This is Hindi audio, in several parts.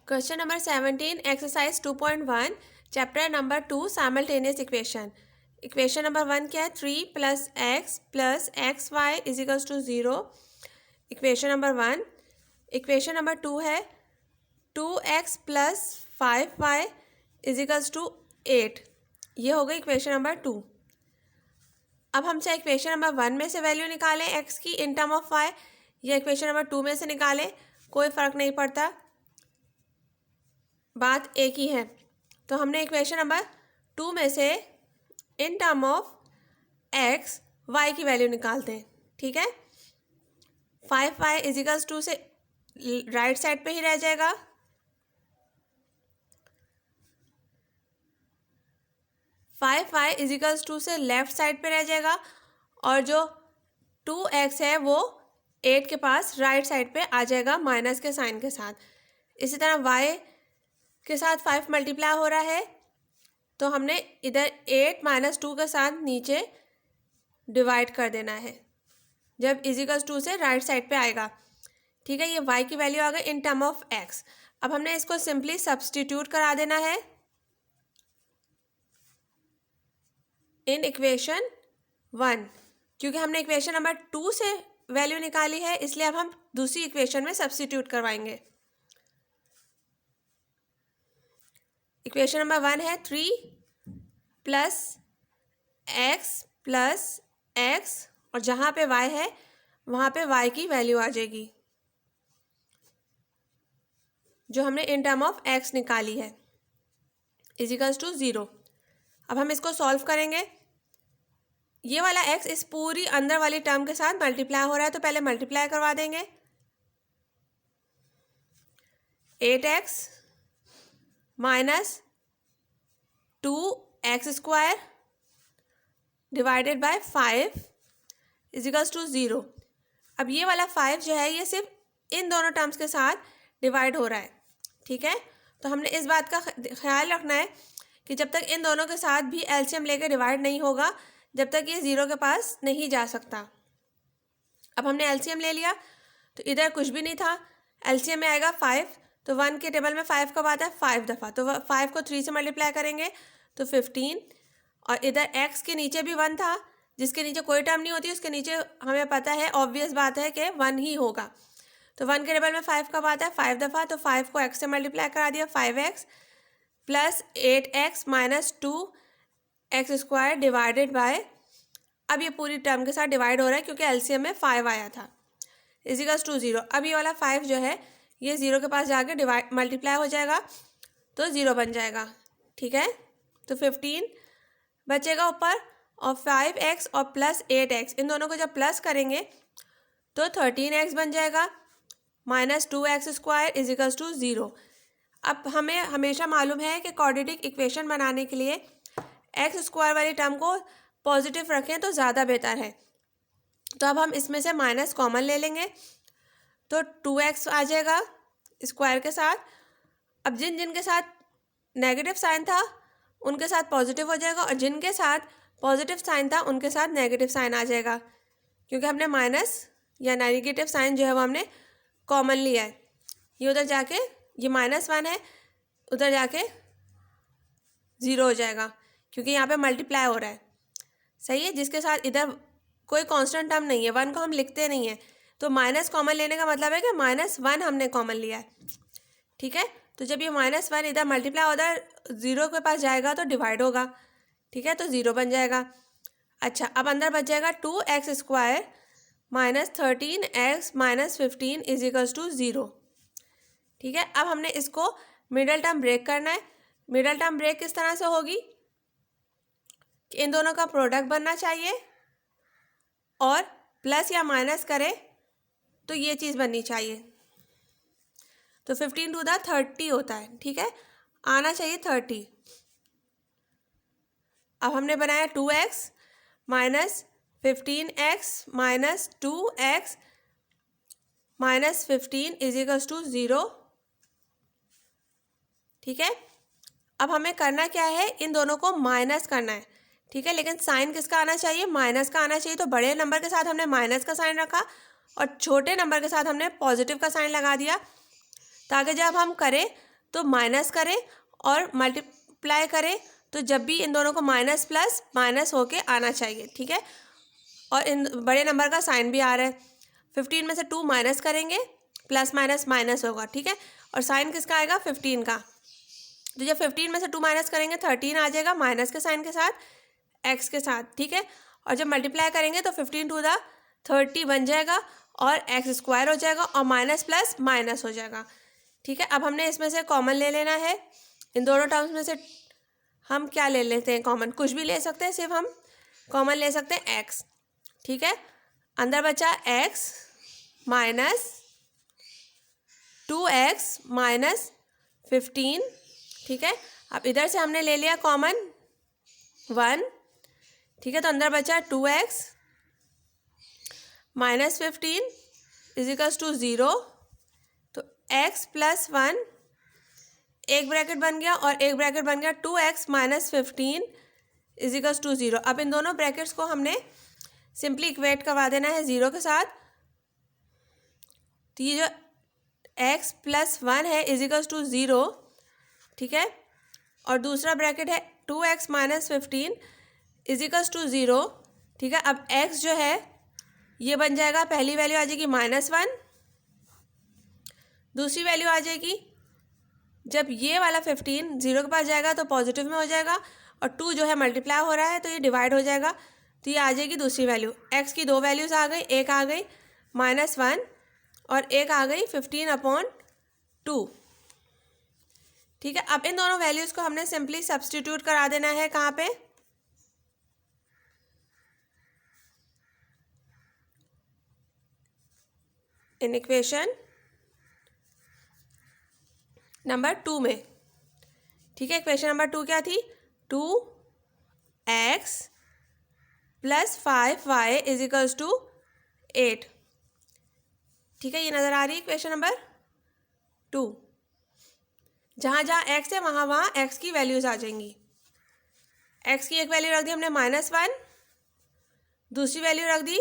Question number 17, exercise 2.1, chapter number 2, simultaneous equation. Equation number 1 क्या है? 3 plus xy is equals to 0. Equation number 1. Equation number 2 है 2x plus 5y is equals to 8. ये हो गई इक्वेशन नंबर 2. अब हम चाहे इक्वेशन नंबर 1 में से वैल्यू निकालें x की इन टर्म ऑफ y या इक्वेशन नंबर 2 में से निकालें, कोई फ़र्क नहीं पड़ता, बात एक ही है. तो हमने इक्वेशन नंबर 2 में से in term of x y की वैल्यू निकालते हैं. ठीक है, 5y इज इक्वल्स टू से राइट साइड पे ही रह जाएगा, five Y is equals to से लेफ्ट साइड पे रह जाएगा, और जो 2x है वो 8 के पास राइट साइड पे आ जाएगा माइनस के साइन के साथ. इसी तरह y के साथ 5 मल्टीप्लाई हो रहा है, तो हमने इधर 8 - 2 के साथ नीचे डिवाइड कर देना है जब इज इक्वल्स टू से राइट साइड पे आएगा. ठीक है, ये y की वैल्यू आ गई इन टर्म ऑफ x. अब हमने इसको सिंपली सब्सटीट्यूट करा देना है इन इक्वेशन 1. क्योंकि हमने इक्वेशन नंबर 2 से वैल्यू निकाली है, इसलिए अब हम दूसरी इक्वेशन में सब्सटीट्यूट करवाएंगे. इक्वेशन नंबर 1 है 3 plus x और जहाँ पे y है वहाँ पे y की वैल्यू आ जाएगी जो हमने इन टर्म ऑफ x निकाली है, इज इक्वल्स टू 0. अब हम इसको सॉल्व करेंगे. ये वाला x इस पूरी अंदर वाली टर्म के साथ मल्टीप्लाई हो रहा है, तो पहले मल्टीप्लाई करवा देंगे. 8x - 2x² divided by 5 is equals to 0. अब ये वाला 5 जो है ये सिर्फ इन दोनों टर्म्स के साथ डिवाइड हो रहा है. ठीक है, तो हमने इस बात का ख्याल रखना है कि जब तक इन दोनों के साथ भी एलसीएम लेकर डिवाइड नहीं होगा, जब तक ये 0 के पास नहीं जा सकता. अब हमने एलसीएम ले लिया, तो इधर कुछ भी नहीं था, एलसीएम में आएगा 5, तो 1 के टेबल में 5 कब आता है? 5 दफ़ा. तो 5 को 3 से मल्टीप्लाई करेंगे तो 15, और इधर x के नीचे भी 1 था, जिसके नीचे कोई टर्म नहीं होती उसके नीचे हमें पता है, ऑब्वियस बात है कि 1 ही होगा. तो 1 के टेबल में 5 कब आता है? 5 दफ़ा. तो 5 को x से मल्टीप्लाई करा दिया, 5x plus 8x - 2x² divided bye, अब ये पूरी टर्म के साथ डिवाइड हो रहा है क्योंकि एलसीएम में 5 आया था, इज इक्वल्स टू 0. अब ये वाला 5 जो है ये 0 के पास जाके डिवाइड मल्टीप्लाई हो जाएगा तो 0 बन जाएगा. ठीक है, तो 15 बचेगा ऊपर, और 5x और प्लस 8x इन दोनों को जब प्लस करेंगे तो 13x बन जाएगा - 2x² इज इक्वल्स टू 0. अब हमें हमेशा मालूम है कि क्वाड्रेटिक इक्वेशन बनाने के लिए x² वाली टर्म को पॉजिटिव रखें तो ज़्यादा बेहतर है. तो अब हम इसमें से माइनस कॉमन ले लेंगे, तो 2x आ जाएगा स्क्वायर के साथ. अब जिन जिन के साथ नेगेटिव साइन था उनके साथ पॉजिटिव हो जाएगा, और जिनके साथ पॉजिटिव साइन था उनके साथ नेगेटिव साइन आ जाएगा, क्योंकि हमने माइनस या नेगेटिव साइन जो है वो हमने कॉमन लिया है. ये उधर जाके ये -1 है, उधर जाके 0 हो जाएगा क्योंकि यहाँ पे मल्टीप्लाई हो रहा है. सही है, जिसके साथ इधर कोई कांस्टेंट टर्म नहीं है, 1 को हम लिखते नहीं है, तो माइनस कॉमन लेने का मतलब है कि -1 हमने कॉमन लिया है. ठीक है, तो जब ये -1 इधर मल्टीप्लाई उधर 0 के पास जाएगा तो डिवाइड होगा. ठीक है, तो 0 बन जाएगा. अच्छा, अब अंदर बच जाएगा 2x² - 13x - 15 is equals to 0. ठीक है, अब हमने इसको मिडल टर्म ब्रेक करना है. मिडल टर्म ब्रेक किस तरह से होगी कि इन दोनों का प्रोडक्ट बनना चाहिए, और प्लस या माइनस करें तो ये चीज़ बननी चाहिए. तो 15 टू द 30 होता है. ठीक है, आना चाहिए 30. अब हमने बनाया 2x - 15x - 2x - 15 is equals to 0. ठीक है, अब हमें करना क्या है? इन दोनों को माइनस करना है. ठीक है, लेकिन साइन किसका आना चाहिए? माइनस का आना चाहिए. तो बड़े नंबर के साथ हमने माइनस का साइन रखा और छोटे नंबर के साथ हमने पॉजिटिव का साइन लगा दिया, ताकि जब हम करें तो माइनस करें और मल्टीप्लाई करें, तो जब भी इन दोनों को माइनस प्लस माइनस होके आना चाहिए, ठीक है। और इन बड़े नंबर का साइन भी आ रहा है। 15 में से 2 माइनस करेंगे, प्लस माइनस माइनस होगा, ठीक है। और साइन किसका आएगा? 15 का। तो जब 15 में से 2 माइनस करेंगे 13 आ जाएगा, माइनस के साइन के साथ, एक्स के साथ, ठीक है। और जब मल्टीप्लाई करेंगे तो 15 टू द 30 बन जाएगा और एक्स स्क्वायर हो जाएगा और माइनस प्लस माइनस हो जाएगा, ठीक है। अब हमने इसमें से कॉमन ले लेना है। इन दोनों टर्म्स में से हम क्या ले लेते हैं कॉमन? कुछ भी ले सकते हैं, सिर्फ हम कॉमन ले सकते हैं एक्स, ठीक है। अंदर बचा एक्स माइनस 2x माइनस 15, ठीक है। अब इधर से हमने ले लिया कॉमन 1, ठीक है। तो अंदर बचा 2x माइनस 15 इजिकल्स टू 0। तो x प्लस 1 एक ब्रैकेट बन गया और एक ब्रैकेट बन गया 2x माइनस 15 इजिकल्स टू 0। अब इन दोनों ब्रैकेट्स को हमने सिंपली इक्वेट करवा देना है 0 के साथ। तो ये जो x प्लस 1 है इजिकल्स टू 0, ठीक है। और दूसरा ब्रैकेट है 2x माइनस 15 इजिकल्स टू 0, ठीक है। अब x जो है ये बन जाएगा, पहली वैल्यू आ जाएगी -1, दूसरी वैल्यू आ जाएगी, जब ये वाला 15 0 के पास जाएगा तो पॉजिटिव में हो जाएगा और 2 जो है मल्टीप्लाई हो रहा है तो ये डिवाइड हो जाएगा। तो ये आ जाएगी दूसरी वैल्यू। x की 2 वैल्यूज़ आ गई, एक आ गई -1 और एक आ गई 15/2, ठीक है। अब इन दोनों वैल्यूज़ को हमने सिंपली सब्स्टिट्यूट करा देना है। कहाँ पे? इन इक्वेशन नंबर 2 में, ठीक है। इक्वेशन नंबर 2 क्या थी? 2x plus 5y equals to 8, ठीक है। ये नज़र आ रही है इक्वेशन नंबर 2। जहाँ जहाँ x है वहाँ वहाँ x की वैल्यूज़ आ जाएंगी। x की एक वैल्यू रख दी हमने -1, दूसरी वैल्यू रख दी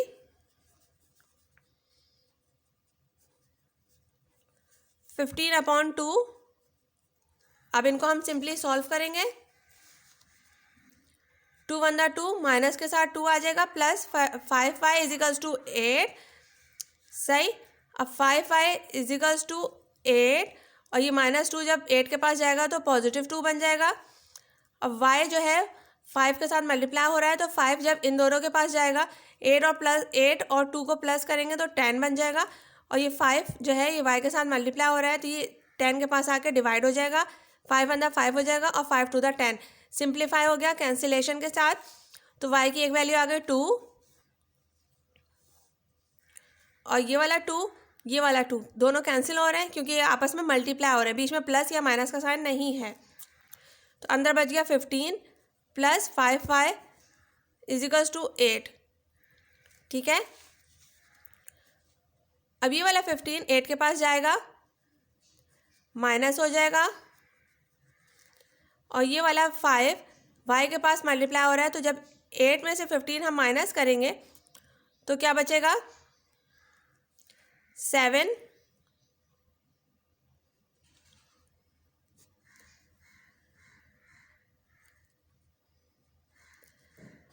15/2। अब इनको हम सिंपली सॉल्व करेंगे। 2 1 2, माइनस के साथ 2 आ जाएगा, प्लस 5y इजिकल्स टू 8, सही। अब 5y इजिकल्स टू 8 और ये -2 जब 8 के पास जाएगा तो पॉजिटिव 2 बन जाएगा। अब y जो है 5 के साथ मल्टीप्लाई हो रहा है तो 5 जब इन दोनों के पास जाएगा 8 और 2 को प्लस करेंगे तो 10 बन जाएगा। और ये 5 जो है ये y के साथ मल्टीप्लाई हो रहा है तो ये 10 के पास आके डिवाइड हो जाएगा, 5 अंदर 5 हो जाएगा और 5 टू द 10 सिंप्लीफाई हो गया कैंसिलेशन के साथ। तो y की एक वैल्यू आ गई 2 और ये वाला 2, ये वाला 2 दोनों कैंसिल हो रहे हैं क्योंकि ये आपस में मल्टीप्लाई हो रहे हैं, बीच में प्लस या माइनस का साइन नहीं है। तो अंदर बच गया 15 प्लस 5y इजिकल्स टू 8, ठीक है। अब ये वाला 15 8 के पास जाएगा, माइनस हो जाएगा और ये वाला 5 y के पास मल्टीप्लाई हो रहा है तो जब 8 में से 15 हम माइनस करेंगे तो क्या बचेगा? 7,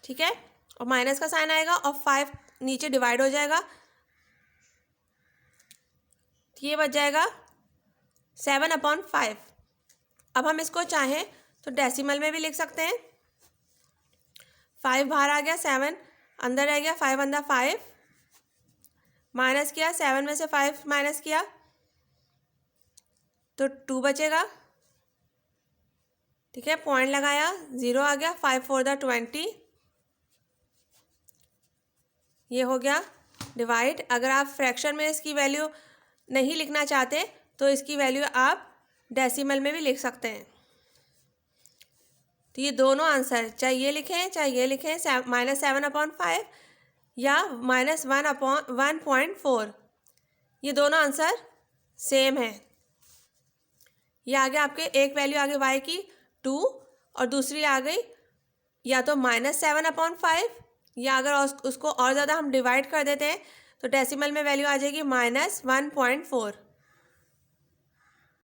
ठीक है। और माइनस का साइन आएगा और 5 नीचे डिवाइड हो जाएगा, तो ये बच जाएगा 7/5। अब हम इसको चाहें तो डेसिमल में भी लिख सकते हैं। 5 बाहर आ गया, 7 अंदर रह गया, 5 अंदर 5 माइनस किया, 7 में से 5 माइनस किया तो 2 बचेगा, ठीक है। पॉइंट लगाया, 0 आ गया, 5 4 द 20, ये हो गया डिवाइड। अगर आप फ्रैक्शन में इसकी वैल्यू नहीं लिखना चाहते तो इसकी वैल्यू आप डेसिमल में भी लिख सकते हैं। तो ये दोनों आंसर चाहे ये लिखें चाहे ये लिखें, -7/5 या -1/1.4, ये दोनों आंसर सेम है। ये आ गया आपके, एक वैल्यू आ गई y की 2 और दूसरी आ गई या तो -7/5 या अगर उसको और ज़्यादा हम डिवाइड कर देते हैं तो डेसिमल में वैल्यू आ जाएगी -1.4।